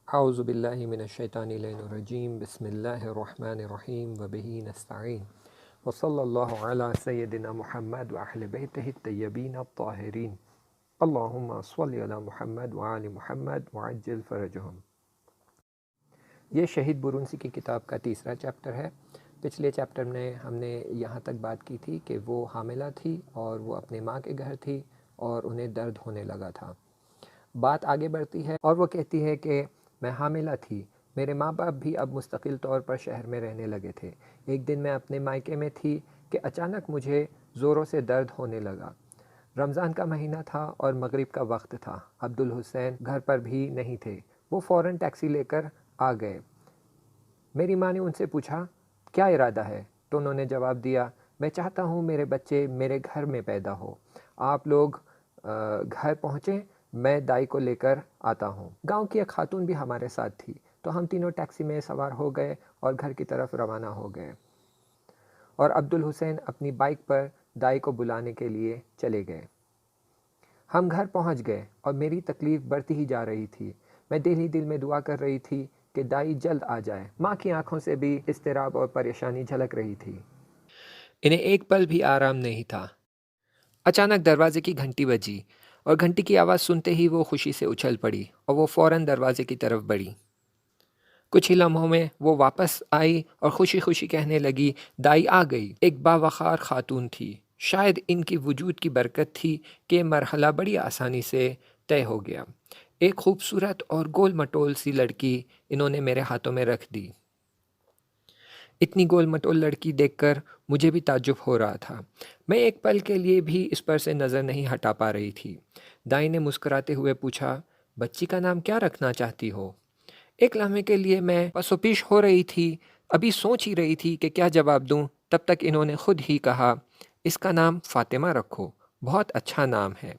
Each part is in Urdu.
اعوذ باللہ من الشیطان الرجیم بسم اللہ الرحمن الرحیم وبہ نستعین وصلی اللہ علی سیدنا محمد واہل بیتہ الطیبین الطاہرین اللہم صلی علی محمد وآل محمد وعجل فرجہم۔ یہ شہید برونسی کی کتاب کا تیسرا چیپٹر ہے۔ پچھلے چیپٹر میں ہم نے یہاں تک بات کی تھی کہ وہ حاملہ تھی اور وہ اپنے ماں کے گھر تھی اور انہیں درد ہونے لگا تھا۔ بات آگے بڑھتی ہے اور وہ کہتی ہے کہ میں حاملہ تھی، میرے ماں باپ بھی اب مستقل طور پر شہر میں رہنے لگے تھے۔ ایک دن میں اپنے مائکے میں تھی کہ اچانک مجھے زوروں سے درد ہونے لگا۔ رمضان کا مہینہ تھا اور مغرب کا وقت تھا۔ عبدالحسین گھر پر بھی نہیں تھے، وہ فوراً ٹیکسی لے کر آ گئے۔ میری ماں نے ان سے پوچھا کیا ارادہ ہے، تو انہوں نے جواب دیا میں چاہتا ہوں میرے بچے میرے گھر میں پیدا ہو، آپ لوگ گھر پہنچیں، میں دائی کو لے کر آتا ہوں۔ گاؤں کی ایک خاتون بھی ہمارے ساتھ تھی، تو ہم تینوں ٹیکسی میں سوار ہو گئے اور گھر کی طرف روانہ ہو گئے، اور عبدالحسین اپنی بائک پر دائی کو بلانے کے لیے چلے گئے۔ ہم گھر پہنچ گئے اور میری تکلیف بڑھتی ہی جا رہی تھی۔ میں دل ہی دل میں دعا کر رہی تھی کہ دائی جلد آ جائے۔ ماں کی آنکھوں سے بھی اضطراب اور پریشانی جھلک رہی تھی۔ انہیں ایک پل بھی آرام نہیں تھا۔ اچانک دروازے کی گھنٹی بجی اور گھنٹی کی آواز سنتے ہی وہ خوشی سے اچھل پڑی اور وہ فوراً دروازے کی طرف بڑھی۔ کچھ ہی لمحوں میں وہ واپس آئی اور خوشی خوشی کہنے لگی دائی آ گئی۔ ایک باوقار خاتون تھی، شاید ان کی وجود کی برکت تھی کہ مرحلہ بڑی آسانی سے طے ہو گیا۔ ایک خوبصورت اور گول مٹول سی لڑکی انہوں نے میرے ہاتھوں میں رکھ دی۔ اتنی گول مٹول لڑکی دیکھ کر مجھے بھی تعجب ہو رہا تھا۔ میں ایک پل کے لیے بھی اس پر سے نظر نہیں ہٹا پا رہی تھی۔ دائی نے مسکراتے ہوئے پوچھا بچی کا نام کیا رکھنا چاہتی ہو؟ ایک لمحے کے لیے میں پس و پیش ہو رہی تھی، ابھی سوچ ہی رہی تھی کہ کیا جواب دوں، تب تک انہوں نے خود ہی کہا اس کا نام فاطمہ رکھو، بہت اچھا نام ہے۔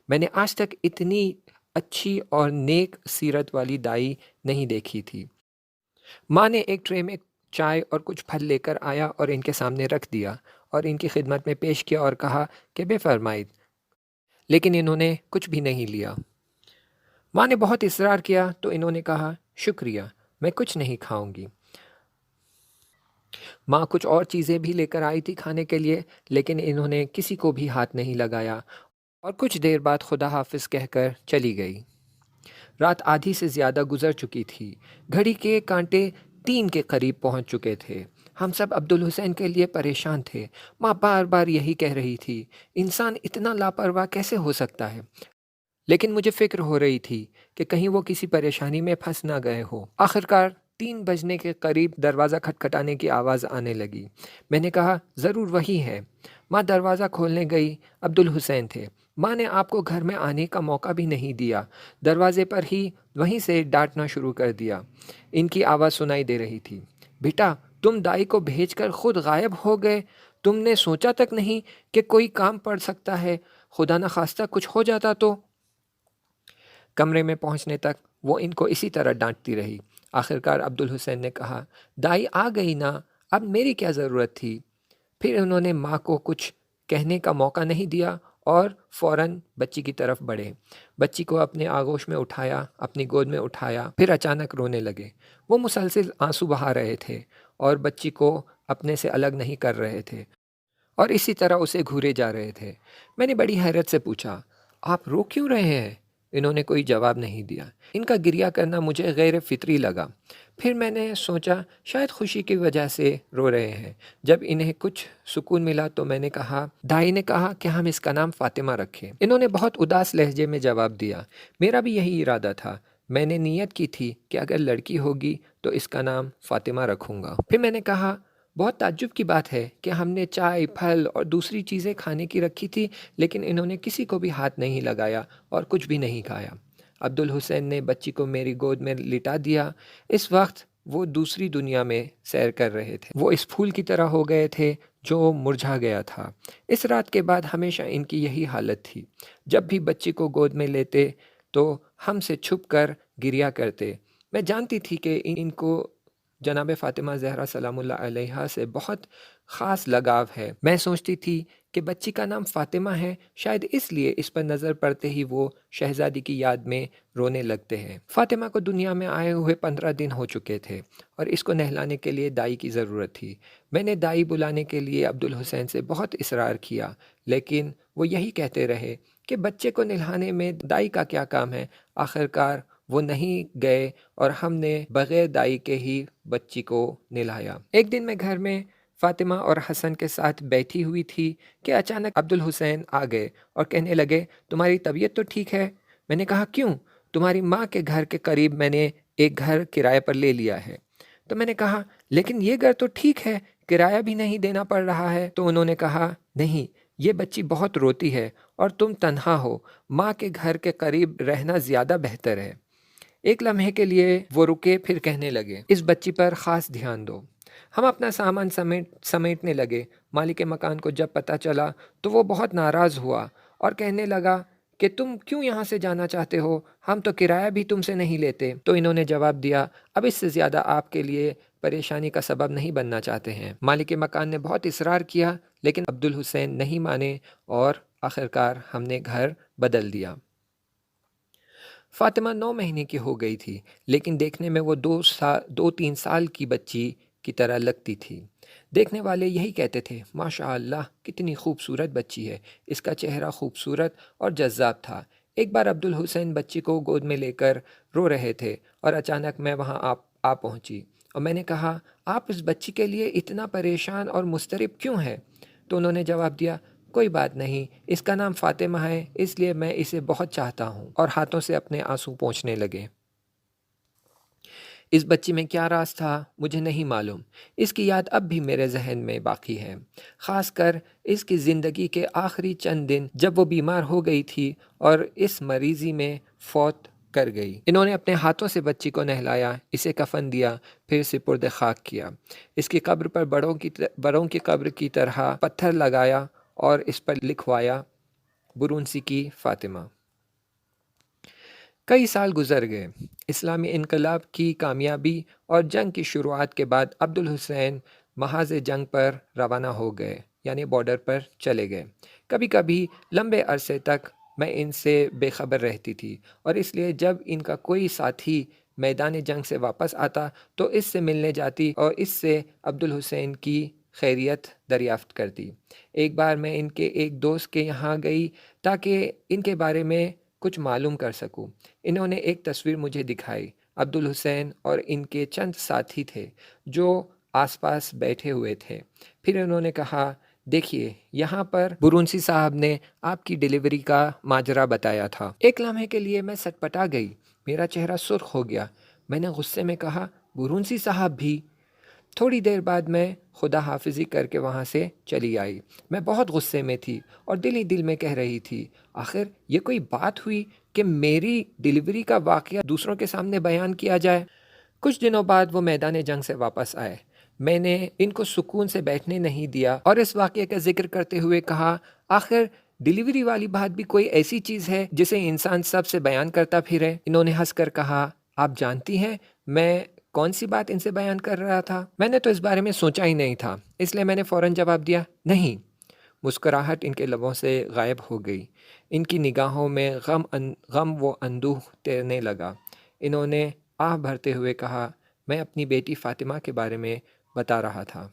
میں نے آج تک اتنی اچھی اور نیک سیرت والی دائی نہیں دیکھی تھی۔ ماں نے ایک ٹرے میں چائے اور کچھ پھل لے کر آیا اور ان کے سامنے رکھ دیا اور ان کی خدمت میں پیش کیا اور کہا کہ بے فرمائید، لیکن انہوں نے کچھ بھی نہیں لیا۔ ماں نے بہت اصرار کیا تو انہوں نے کہا شکریہ، میں کچھ نہیں کھاؤں گی۔ ماں کچھ اور چیزیں بھی لے کر آئی تھی کھانے کے لیے، لیکن انہوں نے کسی کو بھی ہاتھ نہیں لگایا اور کچھ دیر بعد خدا حافظ کہہ کر چلی گئی۔ رات آدھی سے زیادہ گزر چکی تھی، گھڑی کے کانٹے 3 کے قریب پہنچ چکے تھے۔ ہم سب عبدالحسین کے لیے پریشان تھے۔ ماں بار بار یہی کہہ رہی تھی انسان اتنا لاپرواہ کیسے ہو سکتا ہے، لیکن مجھے فکر ہو رہی تھی کہ کہیں وہ کسی پریشانی میں پھنس نہ گئے ہو۔ آخرکار 3 بجنے کے قریب دروازہ کھٹکھٹانے کی آواز آنے لگی۔ میں نے کہا ضرور وہی ہے۔ ماں دروازہ کھولنے گئی، عبدالحسین تھے۔ ماں نے آپ کو گھر میں آنے کا موقع بھی نہیں دیا، دروازے پر ہی وہیں سے ڈانٹنا شروع کر دیا۔ ان کی آواز سنائی دے رہی تھی بیٹا تم دائی کو بھیج کر خود غائب ہو گئے، تم نے سوچا تک نہیں کہ کوئی کام پڑ سکتا ہے، خدا نخواستہ کچھ ہو جاتا تو۔ کمرے میں پہنچنے تک وہ ان کو اسی طرح ڈانٹتی رہی۔ آخرکار عبدالحسین نے کہا دائی آ گئی نا، اب میری کیا ضرورت تھی؟ پھر انہوں نے ماں کو کچھ کہنے کا موقع نہیں دیا اور فوراً بچی کی طرف بڑھے۔ بچی کو اپنے آغوش میں اٹھایا، اپنی گود میں اٹھایا، پھر اچانک رونے لگے۔ وہ مسلسل آنسو بہا رہے تھے اور بچی کو اپنے سے الگ نہیں کر رہے تھے اور اسی طرح اسے گھورے جا رہے تھے۔ میں نے بڑی حیرت سے پوچھا آپ رو کیوں رہے ہیں؟ انہوں نے کوئی جواب نہیں دیا۔ ان کا گریہ کرنا مجھے غیر فطری لگا۔ پھر میں نے سوچا شاید خوشی کی وجہ سے رو رہے ہیں۔ جب انہیں کچھ سکون ملا تو میں نے کہا دائی نے کہا کہ ہم اس کا نام فاطمہ رکھیں۔ انہوں نے بہت اداس لہجے میں جواب دیا میرا بھی یہی ارادہ تھا، میں نے نیت کی تھی کہ اگر لڑکی ہوگی تو اس کا نام فاطمہ رکھوں گا۔ پھر میں نے کہا بہت تعجب کی بات ہے کہ ہم نے چائے، پھل اور دوسری چیزیں کھانے کی رکھی تھی، لیکن انہوں نے کسی کو بھی ہاتھ نہیں لگایا اور کچھ بھی نہیں کھایا۔ عبدالحسین نے بچی کو میری گود میں لٹا دیا۔ اس وقت وہ دوسری دنیا میں سیر کر رہے تھے۔ وہ اس پھول کی طرح ہو گئے تھے جو مرجھا گیا تھا۔ اس رات کے بعد ہمیشہ ان کی یہی حالت تھی۔ جب بھی بچی کو گود میں لیتے تو ہم سے چھپ کر گریا کرتے۔ میں جانتی تھی کہ ان کو جناب فاطمہ زہرا سلام اللہ علیہا سے بہت خاص لگاؤ ہے۔ میں سوچتی تھی کہ بچی کا نام فاطمہ ہے، شاید اس لیے اس پر نظر پڑتے ہی وہ شہزادی کی یاد میں رونے لگتے ہیں۔ فاطمہ کو دنیا میں آئے ہوئے 15 دن ہو چکے تھے اور اس کو نہلانے کے لیے دائی کی ضرورت تھی۔ میں نے دائی بلانے کے لیے عبدالحسین سے بہت اصرار کیا، لیکن وہ یہی کہتے رہے کہ بچے کو نہلانے میں دائی کا کیا کام ہے۔ آخرکار وہ نہیں گئے اور ہم نے بغیر دائی کے ہی بچی کو نہلایا۔ ایک دن میں گھر میں فاطمہ اور حسن کے ساتھ بیٹھی ہوئی تھی کہ اچانک عبدالحسین آ گئے اور کہنے لگے، تمہاری طبیعت تو ٹھیک ہے؟ میں نے کہا کیوں؟ تمہاری ماں کے گھر کے قریب میں نے ایک گھر کرائے پر لے لیا ہے۔ تو میں نے کہا لیکن یہ گھر تو ٹھیک ہے، کرایہ بھی نہیں دینا پڑ رہا ہے۔ تو انہوں نے کہا نہیں، یہ بچی بہت روتی ہے اور تم تنہا ہو، ماں کے گھر کے قریب رہنا زیادہ بہتر ہے۔ ایک لمحے کے لیے وہ رکے، پھر کہنے لگے اس بچی پر خاص دھیان دو۔ ہم اپنا سامان سمیٹنے لگے۔ مالک مکان کو جب پتہ چلا تو وہ بہت ناراض ہوا اور کہنے لگا کہ تم کیوں یہاں سے جانا چاہتے ہو؟ ہم تو کرایہ بھی تم سے نہیں لیتے۔ تو انہوں نے جواب دیا اب اس سے زیادہ آپ کے لیے پریشانی کا سبب نہیں بننا چاہتے ہیں۔ مالک مکان نے بہت اصرار کیا لیکن عبدالحسین نہیں مانے اور آخرکار ہم نے گھر بدل دیا۔ فاطمہ 9 مہینے کی ہو گئی تھی، لیکن دیکھنے میں وہ 2-3 سال کی بچی کی طرح لگتی تھی۔ دیکھنے والے یہی کہتے تھے ماشاء اللہ کتنی خوبصورت بچی ہے، اس کا چہرہ خوبصورت اور جذاب تھا۔ ایک بار عبدالحسین بچی کو گود میں لے کر رو رہے تھے اور اچانک میں وہاں آ پہنچی اور میں نے کہا آپ اس بچی کے لیے اتنا پریشان اور مضطرب کیوں ہیں؟ تو انہوں نے جواب دیا کوئی بات نہیں، اس کا نام فاطمہ ہے اس لیے میں اسے بہت چاہتا ہوں، اور ہاتھوں سے اپنے آنسو پونچھنے لگے۔ اس بچی میں کیا راز تھا مجھے نہیں معلوم، اس کی یاد اب بھی میرے ذہن میں باقی ہے، خاص کر اس کی زندگی کے آخری چند دن جب وہ بیمار ہو گئی تھی اور اس مریضی میں فوت کر گئی۔ انہوں نے اپنے ہاتھوں سے بچی کو نہلایا، اسے کفن دیا، پھر سپرد خاک کیا۔ اس کی قبر پر بڑوں کی قبر کی طرح پتھر لگایا اور اس پر لکھوایا برونسی کی فاطمہ۔ کئی سال گزر گئے۔ اسلامی انقلاب کی کامیابی اور جنگ کی شروعات کے بعد عبدالحسین محاذ جنگ پر روانہ ہو گئے، یعنی بارڈر پر چلے گئے۔ کبھی کبھی لمبے عرصے تک میں ان سے بے خبر رہتی تھی اور اس لیے جب ان کا کوئی ساتھی میدان جنگ سے واپس آتا تو اس سے ملنے جاتی اور اس سے عبدالحسین کی خیریت دریافت کرتی۔ ایک بار میں ان کے ایک دوست کے یہاں گئی تاکہ ان کے بارے میں کچھ معلوم کر سکوں۔ انہوں نے ایک تصویر مجھے دکھائی، عبدالحسین اور ان کے چند ساتھی تھے جو آس پاس بیٹھے ہوئے تھے۔ پھر انہوں نے کہا دیکھیے یہاں پر برونسی صاحب نے آپ کی ڈیلیوری کا ماجرا بتایا تھا۔ ایک لمحے کے لیے میں سٹپٹا گئی، میرا چہرہ سرخ ہو گیا۔ میں نے غصے میں کہا برونسی صاحب بھی؟ تھوڑی دیر بعد میں خدا حافظی کر کے وہاں سے چلی آئی۔ میں بہت غصے میں تھی اور دل ہی دل میں کہہ رہی تھی آخر یہ کوئی بات ہوئی کہ میری ڈیلیوری کا واقعہ دوسروں کے سامنے بیان کیا جائے۔ کچھ دنوں بعد وہ میدان جنگ سے واپس آئے۔ میں نے ان کو سکون سے بیٹھنے نہیں دیا اور اس واقعے کا ذکر کرتے ہوئے کہا آخر ڈیلیوری والی بات بھی کوئی ایسی چیز ہے جسے انسان سب سے بیان کرتا پھرے؟ انہوں نے ہنس کر کہا آپ جانتی ہیں میں کون سی بات ان سے بیان کر رہا تھا؟ میں نے تو اس بارے میں سوچا ہی نہیں تھا، اس لیے میں نے فوراً جواب دیا نہیں۔ مسکراہٹ ان کے لبوں سے غائب ہو گئی، ان کی نگاہوں میں غم و اندوہ تیرنے لگا۔ انہوں نے آہ بھرتے ہوئے کہا میں اپنی بیٹی فاطمہ کے بارے میں بتا رہا تھا۔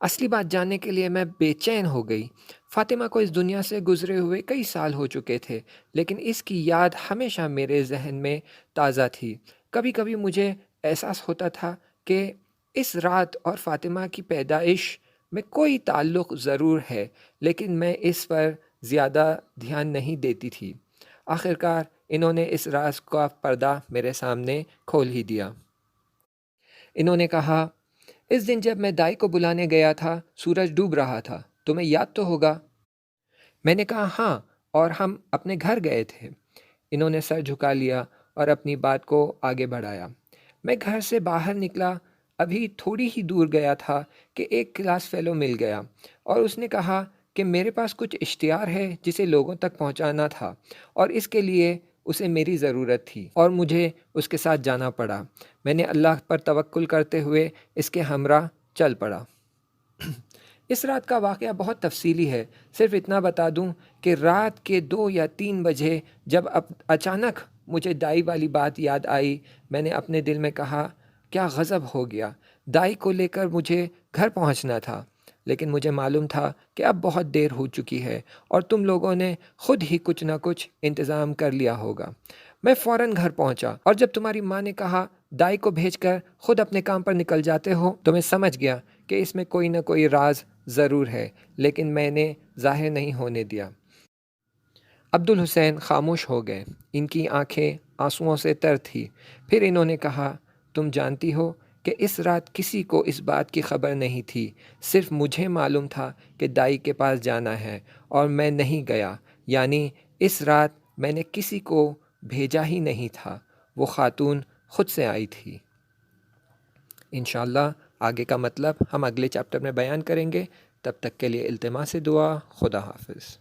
اصلی بات جاننے کے لیے میں بے چین ہو گئی۔ فاطمہ کو اس دنیا سے گزرے ہوئے کئی سال ہو چکے تھے، لیکن اس کی یاد ہمیشہ میرے ذہن میں تازہ تھی۔ کبھی کبھی مجھے احساس ہوتا تھا کہ اس رات اور فاطمہ کی پیدائش میں کوئی تعلق ضرور ہے، لیکن میں اس پر زیادہ دھیان نہیں دیتی تھی۔ آخرکار انہوں نے اس راز کا پردہ میرے سامنے کھول ہی دیا۔ انہوں نے کہا اس دن جب میں دائی کو بلانے گیا تھا سورج ڈوب رہا تھا، تمہیں یاد تو ہوگا؟ میں نے کہا ہاں، اور ہم اپنے گھر گئے تھے۔ انہوں نے سر جھکا لیا اور اپنی بات کو آگے بڑھایا۔ میں گھر سے باہر نکلا، ابھی تھوڑی ہی دور گیا تھا کہ ایک کلاس فیلو مل گیا اور اس نے کہا کہ میرے پاس کچھ اشتہار ہے جسے لوگوں تک پہنچانا تھا اور اس کے لیے اسے میری ضرورت تھی اور مجھے اس کے ساتھ جانا پڑا۔ میں نے اللہ پر توکل کرتے ہوئے اس کے ہمراہ چل پڑا۔ اس رات کا واقعہ بہت تفصیلی ہے، صرف اتنا بتا دوں کہ رات کے 2 یا 3 بجے جب اچانک مجھے دائی والی بات یاد آئی، میں نے اپنے دل میں کہا کیا غضب ہو گیا، دائی کو لے کر مجھے گھر پہنچنا تھا، لیکن مجھے معلوم تھا کہ اب بہت دیر ہو چکی ہے اور تم لوگوں نے خود ہی کچھ نہ کچھ انتظام کر لیا ہوگا۔ میں فوراً گھر پہنچا اور جب تمہاری ماں نے کہا دائی کو بھیج کر خود اپنے کام پر نکل جاتے ہو تو میں سمجھ گیا کہ اس میں کوئی نہ کوئی راز ضرور ہے، لیکن میں نے ظاہر نہیں ہونے دیا۔ عبدالحسین خاموش ہو گئے، ان کی آنکھیں آنسوؤں سے تر تھیں۔ پھر انہوں نے کہا تم جانتی ہو کہ اس رات کسی کو اس بات کی خبر نہیں تھی، صرف مجھے معلوم تھا کہ دائی کے پاس جانا ہے اور میں نہیں گیا، یعنی اس رات میں نے کسی کو بھیجا ہی نہیں تھا، وہ خاتون خود سے آئی تھی۔ انشاءاللہ آگے کا مطلب ہم اگلے چیپٹر میں بیان کریں گے، تب تک کے لیے التماس دعا، خدا حافظ۔